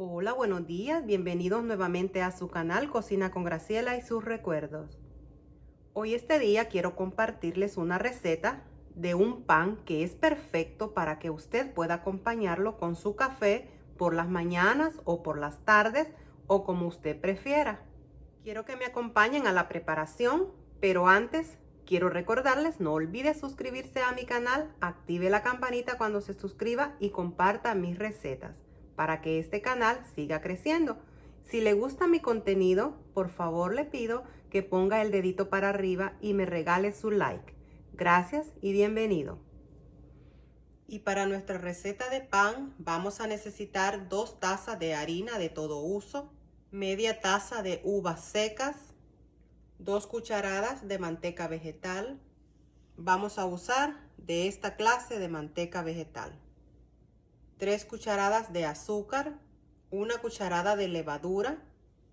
Hola, buenos días, bienvenidos nuevamente a su canal Cocina con Graciela y sus recuerdos. Hoy este día quiero compartirles una receta de un pan que es perfecto para que usted pueda acompañarlo con su café por las mañanas o por las tardes o como usted prefiera. Quiero que me acompañen a la preparación, pero antes quiero recordarles, no olvide suscribirse a mi canal, active la campanita cuando se suscriba y comparta mis recetas para que este canal siga creciendo. Si le gusta mi contenido, por favor le pido que ponga el dedito para arriba y me regale su like. Gracias y bienvenido. Y para nuestra receta de pan vamos a necesitar 2 tazas de harina de todo uso, media taza de uvas secas, 2 cucharadas de manteca vegetal. Vamos a usar de esta clase de manteca vegetal. 3 cucharadas de azúcar, 1 cucharada de levadura.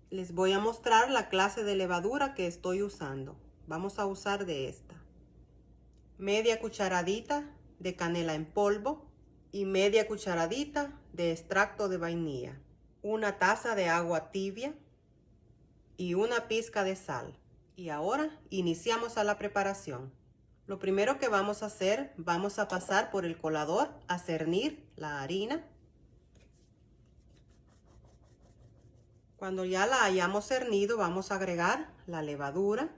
Les voy a mostrar la clase de levadura que estoy usando. Vamos a usar de esta. Media cucharadita de canela en polvo y media cucharadita de extracto de vainilla. 1 taza de agua tibia y 1 pizca de sal. Y ahora iniciamos a la preparación. Lo primero que vamos a hacer, vamos a pasar por el colador a cernir la harina. Cuando ya la hayamos cernido, vamos a agregar la levadura,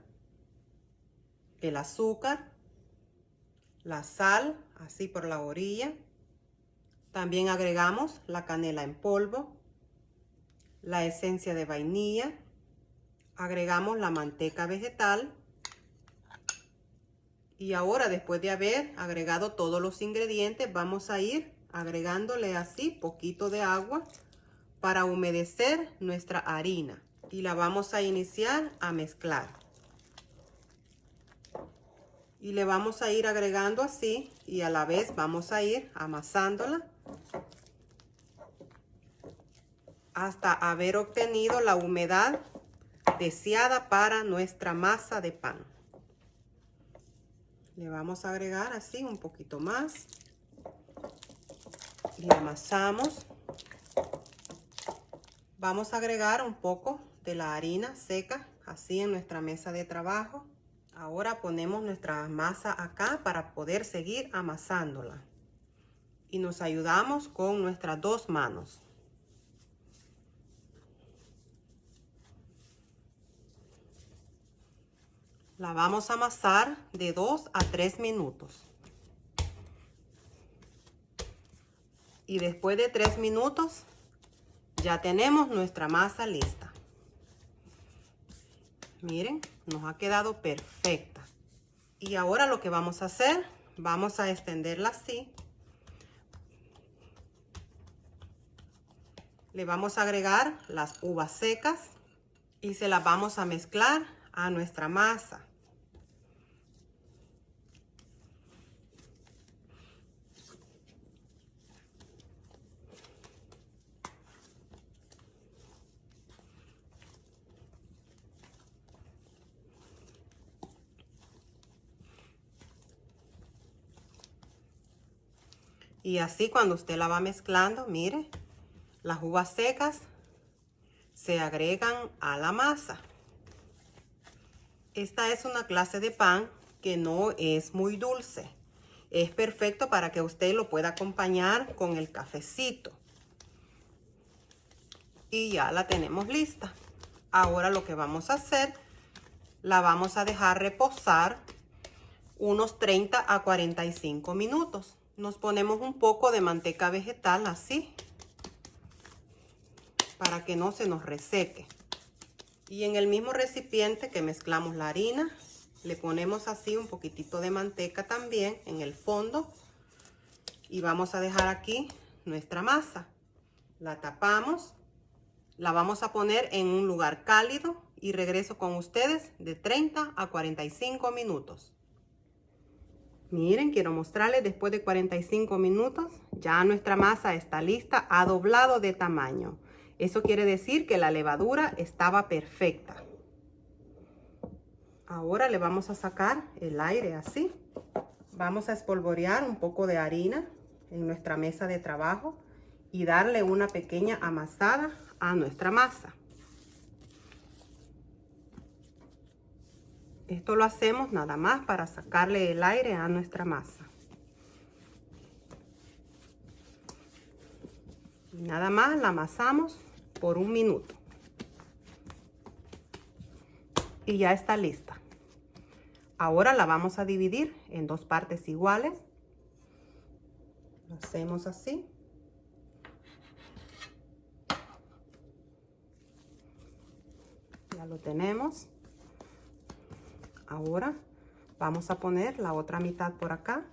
el azúcar, la sal, así por la orilla. También agregamos la canela en polvo, la esencia de vainilla, agregamos la manteca vegetal. Y ahora, después de haber agregado todos los ingredientes, vamos a ir agregándole así poquito de agua para humedecer nuestra harina. Y la vamos a iniciar a mezclar. Y le vamos a ir agregando así y a la vez vamos a ir amasándola hasta haber obtenido la humedad deseada para nuestra masa de pan. Le vamos a agregar así un poquito más y amasamos. Vamos a agregar un poco de la harina seca así en nuestra mesa de trabajo. Ahora ponemos nuestra masa acá para poder seguir amasándola. Y nos ayudamos con nuestras 2 manos. La vamos a amasar de 2 a 3 minutos. Y después de 3 minutos ya tenemos nuestra masa lista. Miren, nos ha quedado perfecta. Y ahora lo que vamos a hacer, vamos a extenderla así. Le vamos a agregar las uvas secas y se las vamos a mezclar a nuestra masa. Y así cuando usted la va mezclando, mire, las uvas secas se agregan a la masa. Esta es una clase de pan que no es muy dulce. Es perfecto para que usted lo pueda acompañar con el cafecito. Y ya la tenemos lista. Ahora lo que vamos a hacer, la vamos a dejar reposar unos 30 a 45 minutos. Nos ponemos un poco de manteca vegetal así, para que no se nos reseque. Y en el mismo recipiente que mezclamos la harina, le ponemos así un poquitito de manteca también en el fondo. Y vamos a dejar aquí nuestra masa. La tapamos, la vamos a poner en un lugar cálido y regreso con ustedes de 30 a 45 minutos. Miren, quiero mostrarles después de 45 minutos, ya nuestra masa está lista, ha doblado de tamaño. Eso quiere decir que la levadura estaba perfecta. Ahora le vamos a sacar el aire así. Vamos a espolvorear un poco de harina en nuestra mesa de trabajo y darle una pequeña amasada a nuestra masa. Esto lo hacemos nada más para sacarle el aire a nuestra masa. Y nada más la amasamos por 1 minuto. Y ya está lista. Ahora la vamos a dividir en 2 partes iguales. Lo hacemos así. Ya lo tenemos. Ahora vamos a poner la otra mitad por acá.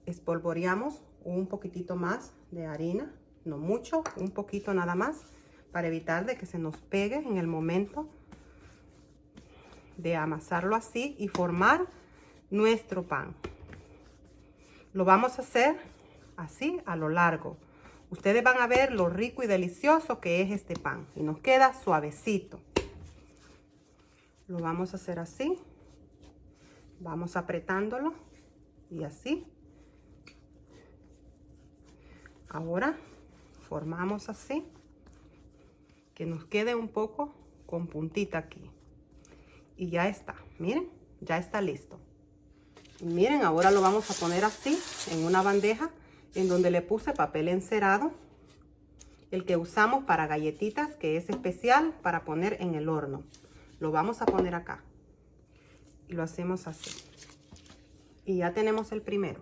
Espolvoreamos un poquitito más de harina, no mucho, un poquito nada más, para evitar de que se nos pegue en el momento de amasarlo así y formar nuestro pan. Lo vamos a hacer así a lo largo. Ustedes van a ver lo rico y delicioso que es este pan y nos queda suavecito. Lo vamos a hacer así. Vamos apretándolo y así. Ahora formamos así, que nos quede un poco con puntita aquí. Y ya está, miren, ya está listo. Y miren, ahora lo vamos a poner así en una bandeja en donde le puse papel encerado, el que usamos para galletitas, que es especial para poner en el horno. Lo vamos a poner acá. Y lo hacemos así. Y ya tenemos el primero.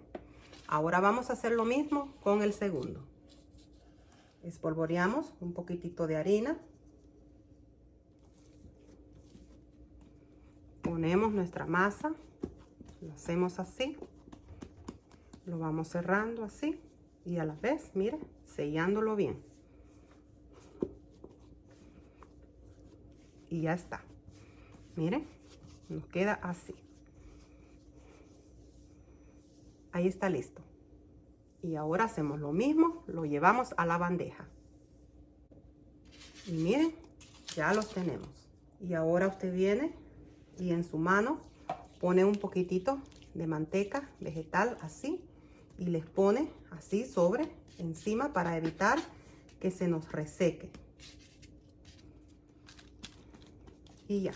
Ahora vamos a hacer lo mismo con el segundo. Espolvoreamos un poquitito de harina. Ponemos nuestra masa. Lo hacemos así. Lo vamos cerrando así. Y a la vez, miren, sellándolo bien. Y ya está. Miren. Nos queda así. Ahí está listo. Y ahora hacemos lo mismo, lo llevamos a la bandeja. Y miren, ya los tenemos. Y ahora usted viene y en su mano pone un poquitito de manteca vegetal así. Y les pone así sobre, encima, para evitar que se nos reseque. Y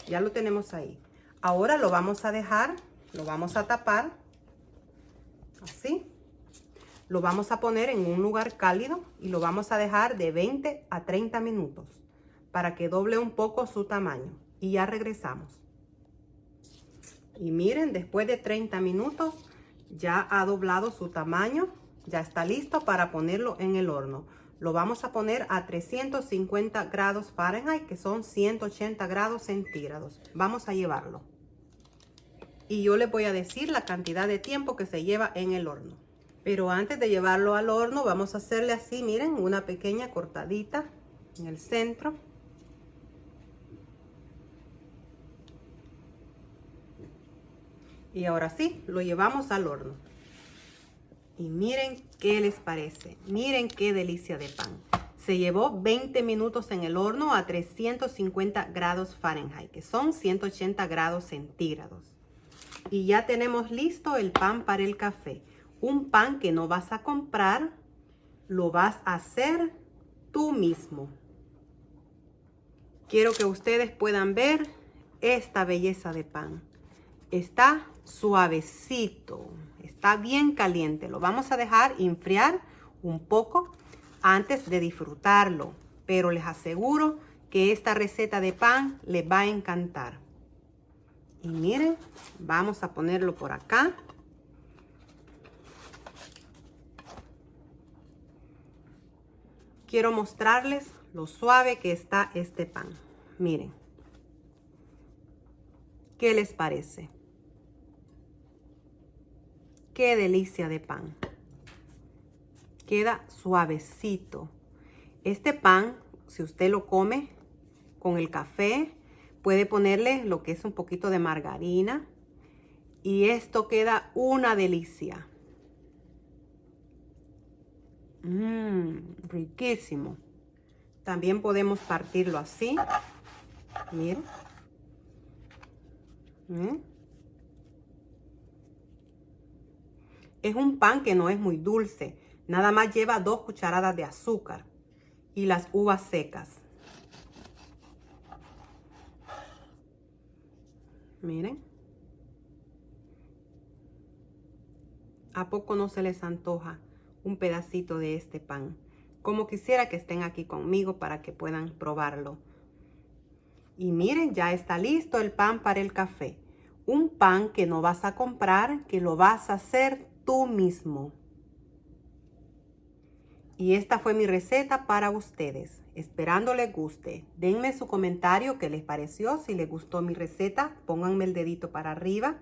ya lo tenemos ahí. Ahora lo vamos a dejar, lo vamos a tapar, así. Lo vamos a poner en un lugar cálido y lo vamos a dejar de 20 a 30 minutos para que doble un poco su tamaño. Y ya regresamos. Y miren, después de 30 minutos ya ha doblado su tamaño, ya está listo para ponerlo en el horno. Lo vamos a poner a 350 grados Fahrenheit, que son 180 grados centígrados. Vamos a llevarlo. Y yo les voy a decir la cantidad de tiempo que se lleva en el horno. Pero antes de llevarlo al horno, vamos a hacerle así, miren, una pequeña cortadita en el centro. Y ahora sí, lo llevamos al horno. Y miren qué les parece. Miren qué delicia de pan. Se llevó 20 minutos en el horno a 350 grados Fahrenheit, que son 180 grados centígrados. Y ya tenemos listo el pan para el café. Un pan que no vas a comprar, lo vas a hacer tú mismo. Quiero que ustedes puedan ver esta belleza de pan. Está suavecito, está bien caliente. Lo vamos a dejar enfriar un poco antes de disfrutarlo, pero les aseguro que esta receta de pan les va a encantar. Y miren, vamos a ponerlo por acá. Quiero mostrarles lo suave que está este pan. Miren. ¿Qué les parece? Qué delicia de pan. Queda suavecito. Este pan, si usted lo come con el café, puede ponerle lo que es un poquito de margarina. Y esto queda una delicia. Riquísimo. También podemos partirlo así. Miren. Es un pan que no es muy dulce. Nada más lleva 2 cucharadas de azúcar y las uvas secas. Miren. ¿A poco no se les antoja un pedacito de este pan? Como quisiera que estén aquí conmigo para que puedan probarlo. Y miren, ya está listo el pan para el café. Un pan que no vas a comprar, que lo vas a hacer tú mismo. Y esta fue mi receta para ustedes. Esperando les guste. Denme su comentario qué les pareció. Si les gustó mi receta, pónganme el dedito para arriba.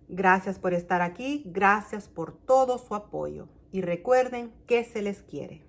Gracias por estar aquí. Gracias por todo su apoyo. Y recuerden que se les quiere.